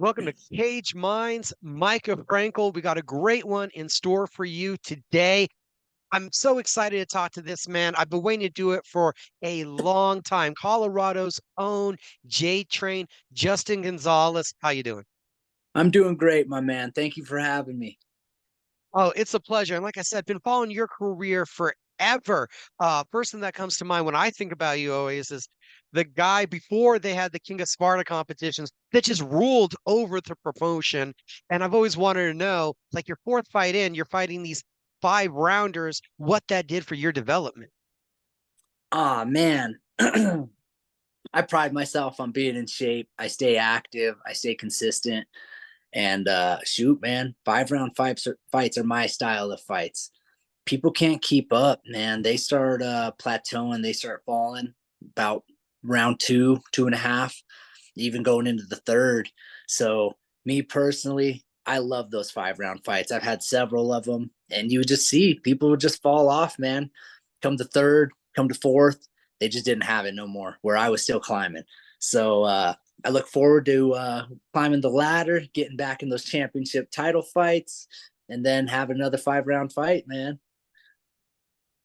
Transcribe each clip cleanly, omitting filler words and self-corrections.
Welcome to Cage Minds, Micah Frankel. We got a great one in store for you today. I'm so excited to talk to this man. I've been waiting to do it for a long time. Colorado's own J Train, Justin Gonzales. How you doing? I'm doing great, my man. Thank you for having me. Oh, it's a pleasure. And like I said, been following your career forever. Person that comes to mind when I think about you always is the guy before they had the King of Sparta competitions that just ruled over the promotion. And I've always wanted to know, like your fourth fight in, you're fighting these five rounders, what that did for your development. Ah, man. I pride myself on being in shape. I stay active, I stay consistent. And shoot, man, 5 round fights are my style of fights. People can't keep up, man. They start plateauing, they start falling about round two, 2.5, even going into the third. So, me personally, I love those 5 round fights. I've had several of them, and you would just see people would just fall off, man. Come to third, come to fourth, they just didn't have it no more, where I was still climbing. So, I look forward to climbing the ladder, getting back in those championship title fights, and then have another 5 round fight, man.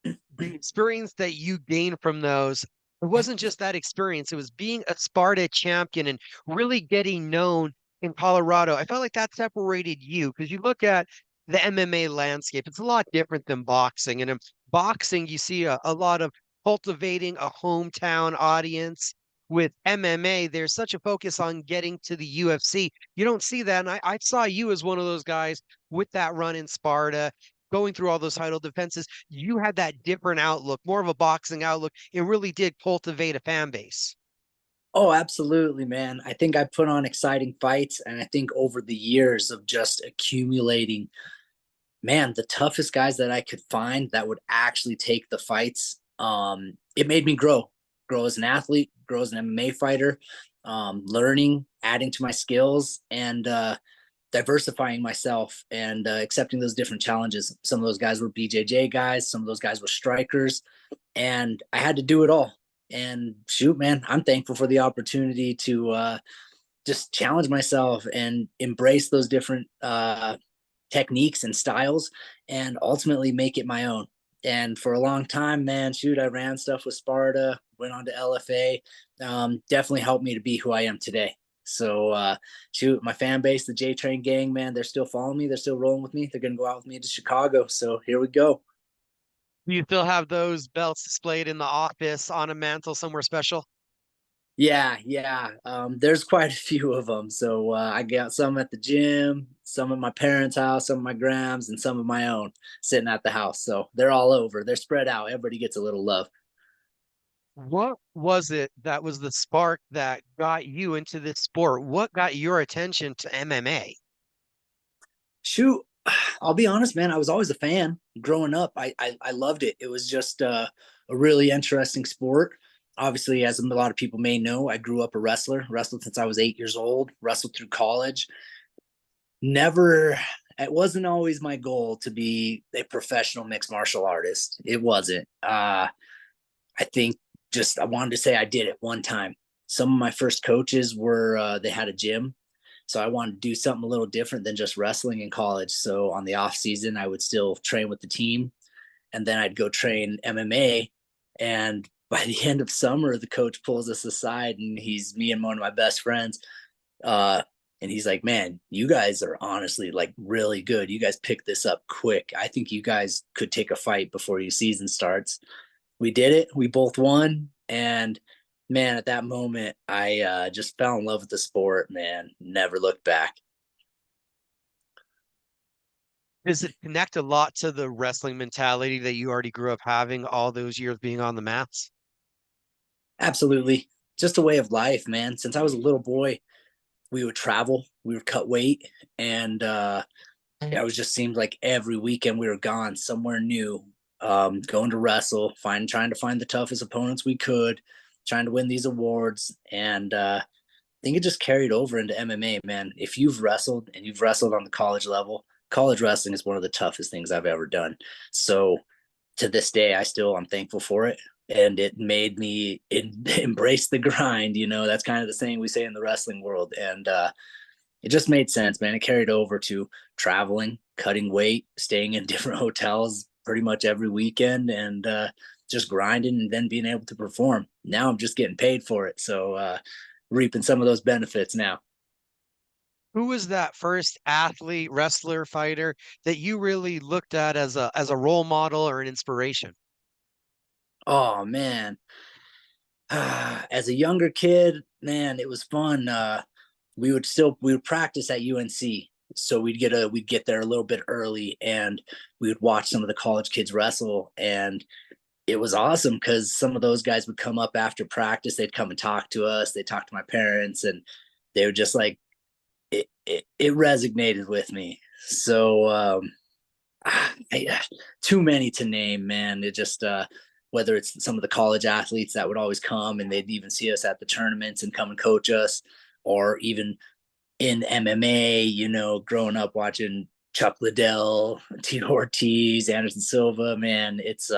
The experience that you gained from those, it wasn't just that experience, it was being a Sparta champion and really getting known in Colorado. I felt like that separated you because you look at the MMA landscape, it's a lot different than boxing. And in boxing, you see a lot of cultivating a hometown audience. With MMA, there's such a focus on getting to the UFC. You don't see that. And I saw you as one of those guys with that run in Sparta, going through all those title defenses. You had that different outlook, more of a boxing outlook. It really did cultivate a fan base. Oh, absolutely, man. I think I put on exciting fights, and I think over the years of just accumulating, man, the toughest guys that I could find that would actually take the fights, it made me grow as an athlete, grow as an MMA fighter, learning, adding to my skills, and diversifying myself and accepting those different challenges. Some of those guys were BJJ guys, some of those guys were strikers, and I had to do it all. And shoot, man, I'm thankful for the opportunity to just challenge myself and embrace those different techniques and styles and ultimately make it my own. And for a long time, man, shoot, I ran stuff with Sparta, went on to LFA. Definitely helped me to be who I am today. So, shoot, my fan base, the J Train gang, man, they're still following me. They're still rolling with me. They're going to go out with me to Chicago. So here we go. Do you still have those belts displayed in the office on a mantle somewhere special? Yeah, yeah. There's quite a few of them. So I got some at the gym, some at my parents' house, some at my grams, and some of my own sitting at the house. So they're all over. They're spread out. Everybody gets a little love. What was it that was the spark that got you into this sport? What got your attention to MMA? Shoot, I'll be honest, man. I was always a fan growing up. I loved it. It was just a really interesting sport. Obviously, as a lot of people may know, I grew up a wrestler, wrestled since I was 8 years old, wrestled through college. Never, it wasn't always my goal to be a professional mixed martial artist. It wasn't. I think just I wanted to say I did it one time. Some of my first coaches were they had a gym, so I wanted to do something a little different than just wrestling in college. So on the off season, I would still train with the team, and then I'd go train MMA. And by the end of summer, the coach pulls us aside, and he's me and one of my best friends. Uh, and he's like, "Man, you guys are honestly like really good. You guys picked this up quick. I think you guys could take a fight before your season starts." We did it. We both won. And man, at that moment, I just fell in love with the sport, man. Never looked back. Does it connect a lot to the wrestling mentality that you already grew up having all those years being on the mats? Absolutely. Just a way of life, man. Since I was a little boy, we would travel, we would cut weight, and it was just seemed like every weekend we were gone somewhere new, going to wrestle, trying to find the toughest opponents we could, trying to win these awards. And I think it just carried over into MMA, man. If you've wrestled and you've wrestled on the college level, college wrestling is one of the toughest things I've ever done. So to this day, I'm thankful for it. And it made me embrace the grind. You know, that's kind of the saying we say in the wrestling world. And it just made sense, man. It carried over to traveling, cutting weight, staying in different hotels pretty much every weekend, and just grinding and then being able to perform. Now I'm just getting paid for it. So reaping some of those benefits now. Who was that first athlete, wrestler, fighter that you really looked at as a role model or an inspiration? Oh man. As a younger kid, man, it was fun. We would practice at UNC. So we'd get there a little bit early and we would watch some of the college kids wrestle, and it was awesome because some of those guys would come up after practice. They'd come and talk to us. They'd talk to my parents, and they were just like, it resonated with me. So too many to name, man. It just whether it's some of the college athletes that would always come and they'd even see us at the tournaments and come and coach us, or even in MMA, you know, growing up watching Chuck Liddell, Tito Ortiz, Anderson Silva, man, it's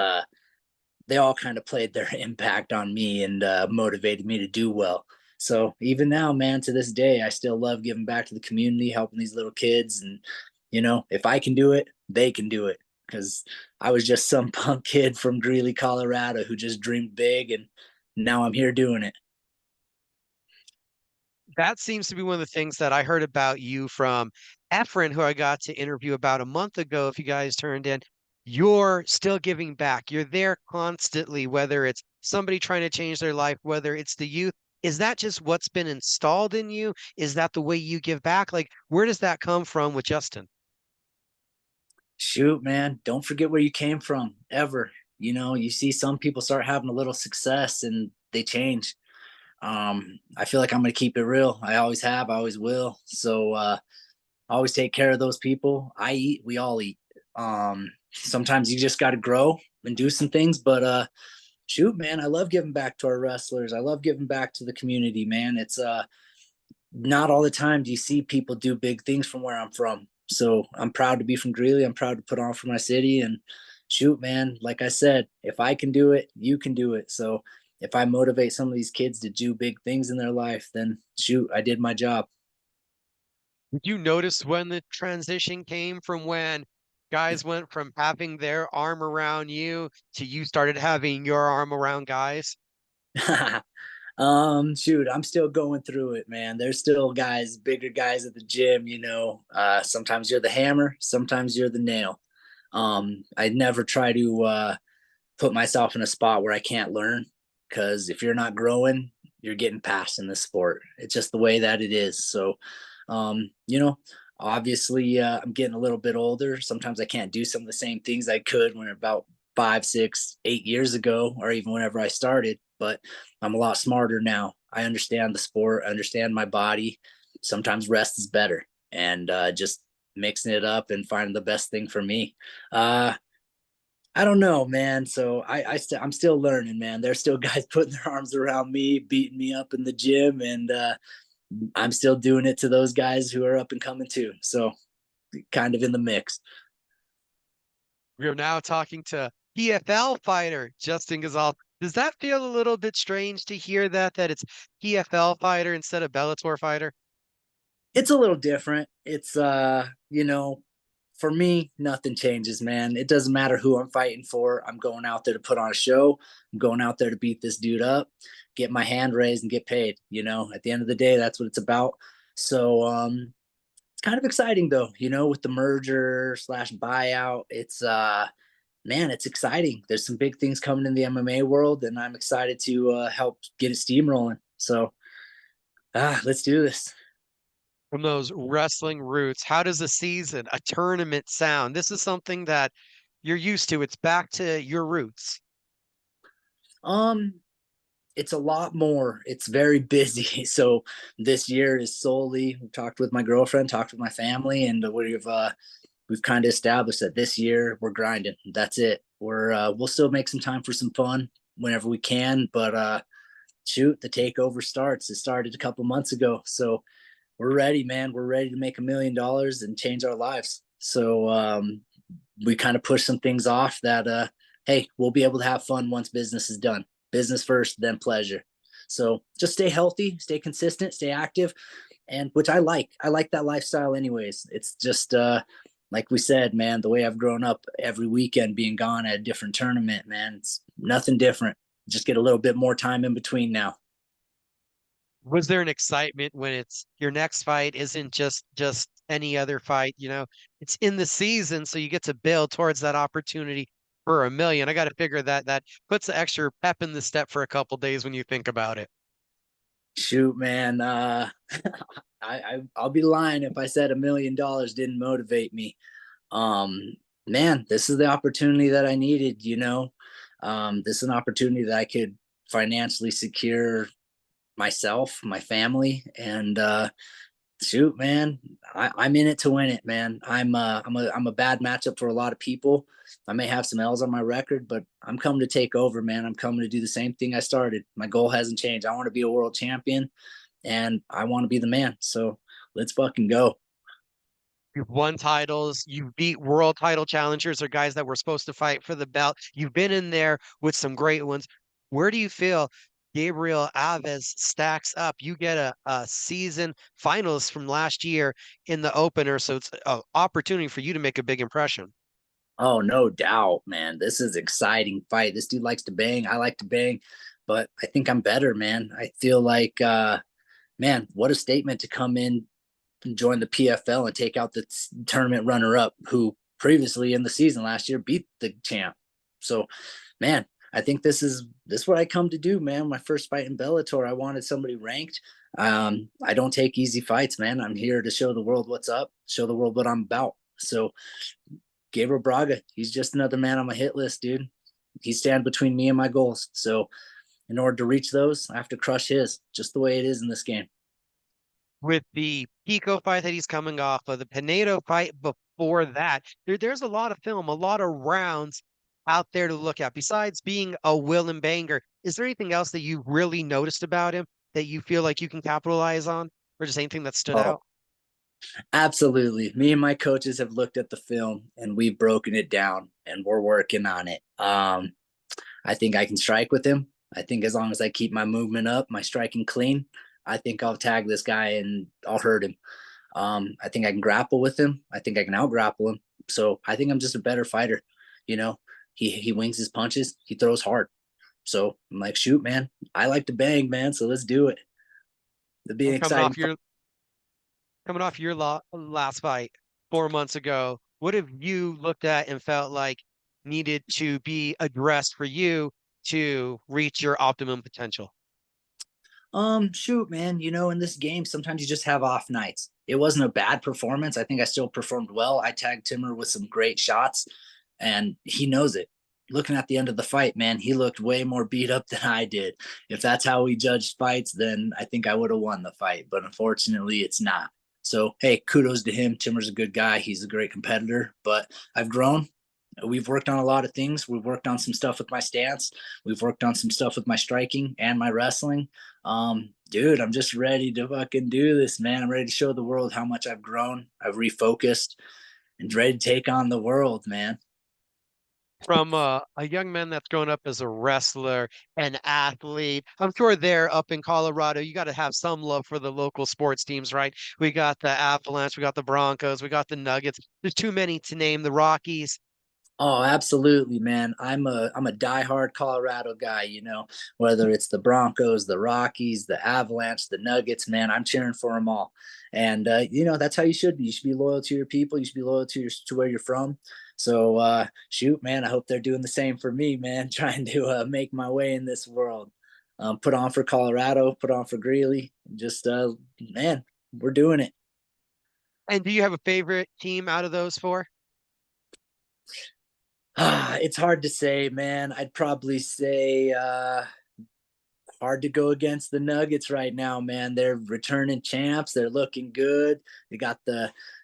they all kind of played their impact on me and motivated me to do well. So even now, man, to this day, I still love giving back to the community, helping these little kids. And, you know, if I can do it, they can do it. Because I was just some punk kid from Greeley, Colorado who just dreamed big. And now I'm here doing it. That seems to be one of the things that I heard about you from Efren, who I got to interview about a month ago. If you guys turned in, you're still giving back. You're there constantly, whether it's somebody trying to change their life, whether it's the youth. Is that just what's been installed in you? Is that the way you give back? Like, where does that come from with Justin? Shoot, man, don't forget where you came from ever. You know, you see some people start having a little success and they change. I feel like I'm going to keep it real. I always have, I always will. So, always take care of those people. I eat, we all eat. Sometimes you just got to grow and do some things, but shoot, man, I love giving back to our wrestlers. I love giving back to the community, man. It's not all the time do you see people do big things from where I'm from. So I'm proud to be from Greeley. I'm proud to put on for my city. And shoot, man, like I said, if I can do it, you can do it. So if I motivate some of these kids to do big things in their life, then shoot, I did my job. Did you notice when the transition came from when guys went from having their arm around you to you started having your arm around guys? Shoot, I'm still going through it, man. There's still guys, bigger guys at the gym, you know. Sometimes you're the hammer, sometimes you're the nail. I never try to put myself in a spot where I can't learn, because if you're not growing, you're getting past in this sport. It's just the way that it is. So, you know, obviously, I'm getting a little bit older. Sometimes I can't do some of the same things I could when about 5, 6, 8 years ago, or even whenever I started. But I'm a lot smarter now. I understand the sport, I understand my body. Sometimes rest is better, and just mixing it up and finding the best thing for me. Uh, I don't know, man. So I'm still learning, man. There's still guys putting their arms around me, beating me up in the gym, and I'm still doing it to those guys who are up and coming too. So kind of in the mix. We are now talking to PFL fighter Justin Gonzales. Does that feel a little bit strange to hear that it's PFL fighter instead of Bellator fighter? It's a little different. It's you know, for me, nothing changes, man. It doesn't matter who I'm fighting for. I'm going out there to put on a show. I'm going out there to beat this dude up, get my hand raised and get paid. You know, at the end of the day, that's what it's about. So it's kind of exciting though, you know, with the merger slash buyout. It's man, it's exciting. There's some big things coming in the MMA world, and I'm excited to help get it steamrolling. So let's do this. From those wrestling roots, how does a season, a tournament sound? This is something that you're used to. It's back to your roots. Um, it's a lot more. It's very busy. So this year is solely talked with my girlfriend, talked with my family, and we've kind of established that this year we're grinding. That's it. We'll still make some time for some fun whenever we can, but shoot, the takeover starts. It started a couple months ago, so we're ready, man. We're ready to make $1 million and change our lives. So we kind of push some things off that hey, we'll be able to have fun once business is done. Business first, then pleasure. So just stay healthy, stay consistent, stay active. and which I like that lifestyle anyways. It's just like we said, man, the way I've grown up, every weekend being gone at a different tournament, man, it's nothing different. Just get a little bit more time in between now. Was there an excitement when it's your next fight isn't just any other fight, it's in the season, so you get to build towards that opportunity for 1 million. I got to figure that puts the extra pep in the step for a couple days when you think about it. Shoot, man, I'll be lying if I said $1 million didn't motivate me. Um, Man, this is the opportunity that I needed. This is an opportunity that I could financially secure myself, my family, and shoot, man, I'm in it to win it, man. I'm a bad matchup for a lot of people. I may have some L's on my record, but I'm coming to take over, man. I'm coming to do the same thing I started. My goal hasn't changed. I want to be a world champion, and I want to be the man. So let's fucking go. You've won titles, you've beat world title challengers or guys that were supposed to fight for the belt. You've been in there with some great ones. Where do you feel Gabriel Aves stacks up? You get a season finalist from last year in the opener, so it's an opportunity for you to make a big impression. Oh, no doubt, man. This is exciting fight. This dude likes to bang. I like to bang, but I think I'm better, man. I feel like man, what a statement to come in and join the PFL and take out the tournament runner up who previously in the season last year beat the champ. So, man, I think this is what I come to do, man. My first fight in Bellator, I wanted somebody ranked. I don't take easy fights, man. I'm here to show the world what's up, show the world what I'm about. So Gabriel Braga, he's just another man on my hit list, dude. He stands between me and my goals. So in order to reach those, I have to crush his, just the way it is in this game. With the Pico fight that he's coming off of, the Pinedo fight before that, there's a lot of film, a lot of rounds out there to look at. Besides being a will and banger, is there anything else that you really noticed about him that you feel like you can capitalize on, or just anything that stood Oh, out? absolutely. Me and my coaches have looked at the film and we've broken it down and we're working on it. I think I can strike with him. I think as long as I keep my movement up, my striking clean, I think I'll tag this guy and I'll hurt him. I think I can grapple with him. I think I can out grapple him. So I think I'm just a better fighter. You know, he wings his punches. He throws hard. So I'm like, shoot, man, I like to bang, man. So let's do it. It'll be an And exciting fight. coming off your last fight 4 months ago, what have you looked at and felt like needed to be addressed for you to reach your optimum potential? Shoot, man, in this game, sometimes you just have off nights. It wasn't a bad performance. I think I still performed well. I tagged Timmer with some great shots, and he knows it. Looking at the end of the fight, man, he looked way more beat up than I did. If that's how we judged fights, then I think I would have won the fight. But unfortunately, it's not. So, hey, kudos to him. Timmer's a good guy. He's a great competitor. But I've grown. We've worked on a lot of things. We've worked on some stuff with my stance. We've worked on some stuff with my striking and my wrestling. Dude, I'm just ready to fucking do this, man. I'm ready to show the world how much I've grown. I've refocused and ready to take on the world, man. From a young man that's grown up as a wrestler, an athlete. I'm sure there up in Colorado, you got to have some love for the local sports teams, right? We got the Avalanche, we got the Broncos, we got the Nuggets. There's too many to name. The Rockies. Oh, absolutely, man. I'm a diehard Colorado guy, whether it's the Broncos, the Rockies, the Avalanche, the Nuggets, man, I'm cheering for them all. And that's how you should be. You should be loyal to your people, you should be loyal to where you're from. So shoot, man, I hope they're doing the same for me, man, trying to make my way in this world. Put on for Colorado, put on for Greeley. Just man, we're doing it. And do you have a favorite team out of those four? It's hard to say, man. I'd probably say hard to go against the Nuggets right now, man. They're returning champs. They're looking good. They got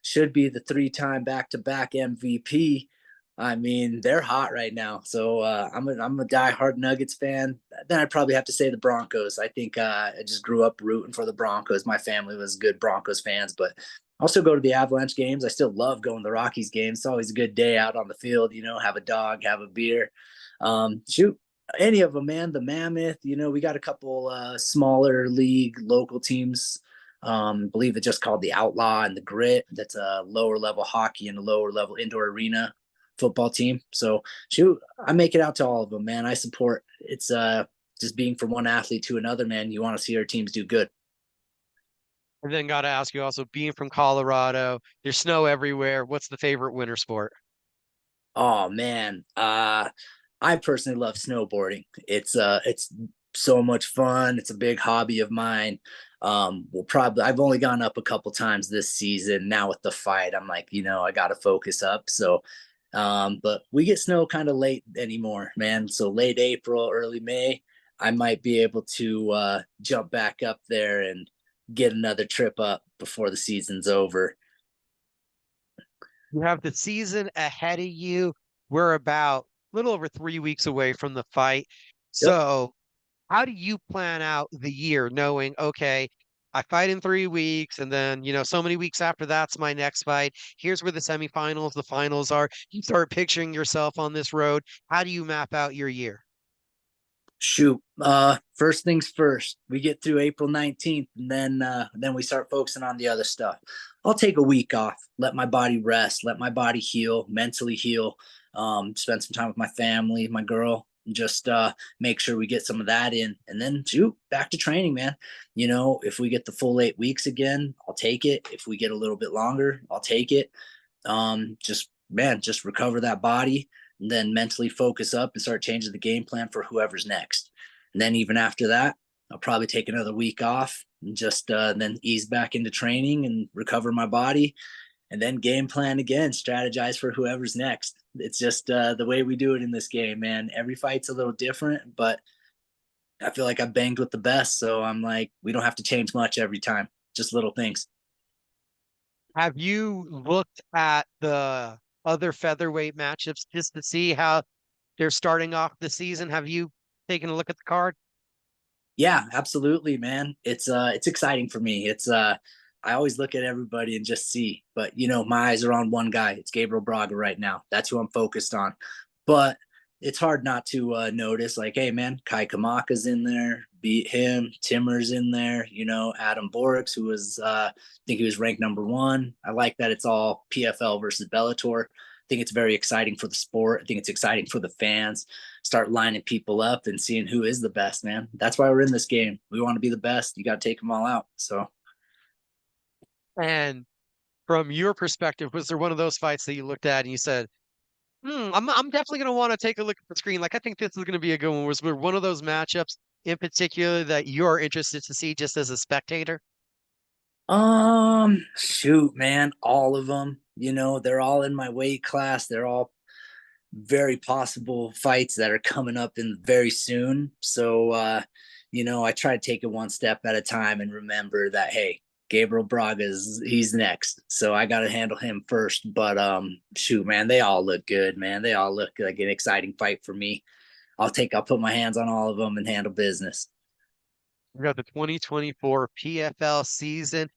should be the 3-time back-to-back MVP. I mean, they're hot right now. So I'm a diehard Nuggets fan. Then I'd probably have to say the Broncos. I think I just grew up rooting for the Broncos. My family was good Broncos fans, but I also go to the Avalanche games. I still love going to the Rockies games. It's always a good day out on the field, have a dog, have a beer. Shoot, any of them, man. The Mammoth, we got a couple smaller league local teams I believe it's just called the Outlaw and the Grit. That's a lower level hockey and a lower level indoor arena football team. So shoot, I make it out to all of them, man. I support. It's just being from one athlete to another, man. You want to see our teams do good. And then got to ask you also, being from Colorado, there's snow everywhere. What's the favorite winter sport? Oh man, I personally love snowboarding. It's so much fun. It's a big hobby of mine. We'll probably I've only gone up a couple times this season. Now with the fight, I'm like, I got to focus up. So, but we get snow kind of late anymore, man. So late April, early May, I might be able to jump back up there and get another trip up before the season's over. You have the season ahead of you. We're about a little over 3 weeks away from the fight. Yep. So, how do you plan out the year knowing, okay, I fight in 3 weeks, and then, so many weeks after that's my next fight. Here's where the semifinals, the finals are. You start picturing yourself on this road. How do you map out your year? Shoot. First things first. We get through April 19th, and then we start focusing on the other stuff. I'll take a week off, let my body rest, let my body heal, mentally heal. Spend some time with my family, my girl, and just make sure we get some of that in. And then shoot, back to training, man. If we get the full 8 weeks again, I'll take it. If we get a little bit longer, I'll take it. Just recover that body and then mentally focus up and start changing the game plan for whoever's next. And then even after that, I'll probably take another week off and just then ease back into training and recover my body and then game plan again, strategize for whoever's next. It's just the way we do it in this game, man. Every fight's a little different, but I feel like I've banged with the best. So I'm like, we don't have to change much every time, just little things. Have you looked at the other featherweight matchups just to see how they're starting off the season? Have you taken a look at the card? Yeah, absolutely, man. It's exciting for me. I always look at everybody and just see, but my eyes are on one guy. It's Gabriel Braga right now. That's who I'm focused on. But it's hard not to notice, like, hey, man, Kai Kamaka's in there, beat him. Timmer's in there. Adam Borix, who was, I think he was ranked number one. I like that it's all PFL versus Bellator. I think it's very exciting for the sport. I think it's exciting for the fans. Start lining people up and seeing who is the best, man. That's why we're in this game. We want to be the best. You got to take them all out. So, And from your perspective, was there one of those fights that you looked at and you said, I'm definitely going to want to take a look at the screen. Like, I think this is going to be a good one. Was there one of those matchups in particular that you're interested to see just as a spectator? shoot, man, all of them. They're all in my weight class. They're all very possible fights that are coming up in very soon. So, I try to take it one step at a time and remember that, hey, Gabriel Braga he's next. So I got to handle him first. But shoot, man, they all look good, man. They all look like an exciting fight for me. I'll put my hands on all of them and handle business. We got the 2024 PFL season.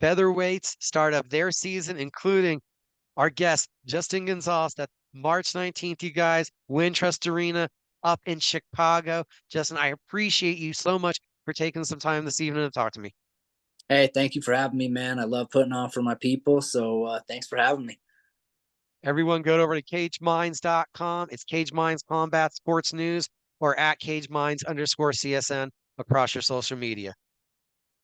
Featherweights start up their season, including our guest, Justin Gonzales. That's March 19th, you guys. Wintrust Arena up in Chicago. Justin, I appreciate you so much for taking some time this evening to talk to me. Hey, thank you for having me, man. I love putting on for my people. So thanks for having me. Everyone go over to cageminds.com. It's Cage Minds Combat Sports News or at Cage Minds _CSN across your social media.